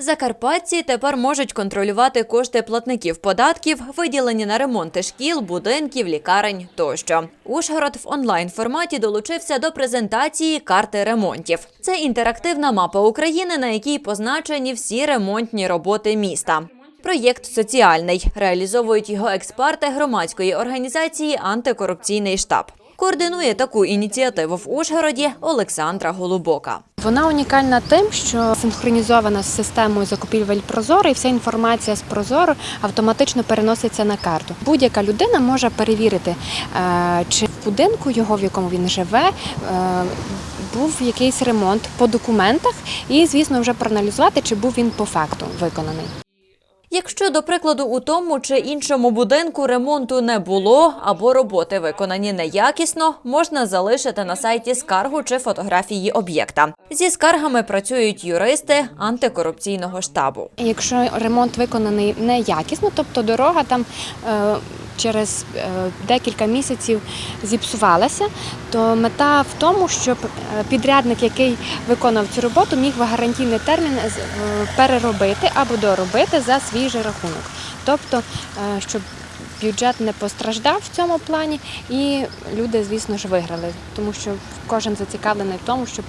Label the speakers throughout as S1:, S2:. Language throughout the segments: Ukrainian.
S1: Закарпатці тепер можуть контролювати кошти платників податків, виділені на ремонти шкіл, будинків, лікарень тощо. Ужгород в онлайн-форматі долучився до презентації карти ремонтів. Це інтерактивна мапа України, на якій позначені всі ремонтні роботи міста. Проєкт соціальний. Реалізовують його експерти громадської організації «Антикорупційний штаб». Координує таку ініціативу в Ужгороді Олександра Голубока.
S2: Вона унікальна тим, що синхронізована з системою закупівель Прозоро, і вся інформація з Прозоро автоматично переноситься на карту. Будь-яка людина може перевірити, чи в будинку його, в якому він живе, був якийсь ремонт по документах і, звісно, вже проаналізувати, чи був він по факту виконаний.
S1: Якщо, до прикладу, у тому чи іншому будинку ремонту не було або роботи виконані неякісно, можна залишити на сайті скаргу чи фотографії об'єкта. Зі скаргами працюють юристи антикорупційного штабу.
S2: Якщо ремонт виконаний неякісно, тобто дорога там через декілька місяців зіпсувалася, то мета в тому, щоб підрядник, який виконав цю роботу, міг в гарантійний термін переробити або доробити за свій же рахунок. Тобто, щоб бюджет не постраждав в цьому плані і люди, звісно ж, виграли, тому що кожен зацікавлений в тому, щоб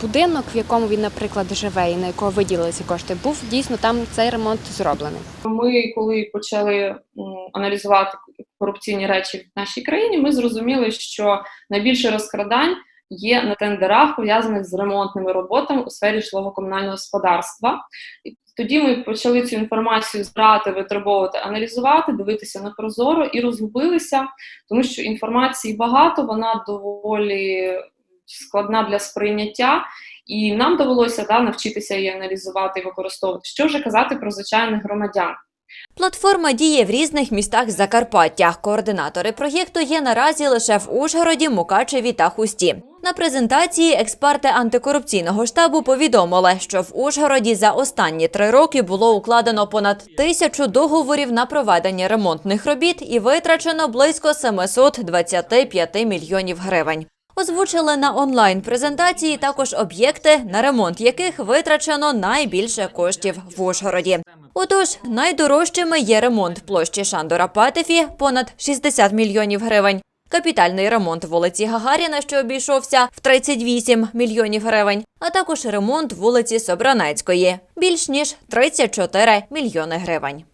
S2: будинок, в якому він, наприклад, живе і на якого виділилися кошти, був дійсно там цей ремонт зроблений.
S3: Ми, коли почали аналізувати корупційні речі в нашій країні, ми зрозуміли, що найбільше розкрадань є на тендерах, пов'язаних з ремонтними роботами у сфері житлово-комунального господарства. І тоді ми почали цю інформацію збирати, витребовувати, аналізувати, дивитися на Прозоро і розгубилися, тому що інформації багато, вона доволі складна для сприйняття, і нам довелося навчитися її аналізувати і використовувати. Що вже казати про звичайних громадян?
S1: Платформа діє в різних містах Закарпаття. Координатори проєкту є наразі лише в Ужгороді, Мукачеві та Хусті. На презентації експерти антикорупційного штабу повідомили, що в Ужгороді за останні 3 роки було укладено понад 1000 договорів на проведення ремонтних робіт і витрачено близько 725 мільйонів гривень. Озвучили на онлайн-презентації також об'єкти, на ремонт яких витрачено найбільше коштів в Ужгороді. Отож, найдорожчими є ремонт площі Шандора Патефі – понад 60 мільйонів гривень, капітальний ремонт вулиці Гагаріна, що обійшовся в 38 мільйонів гривень, а також ремонт вулиці Собранецької – більш ніж 34 мільйони гривень.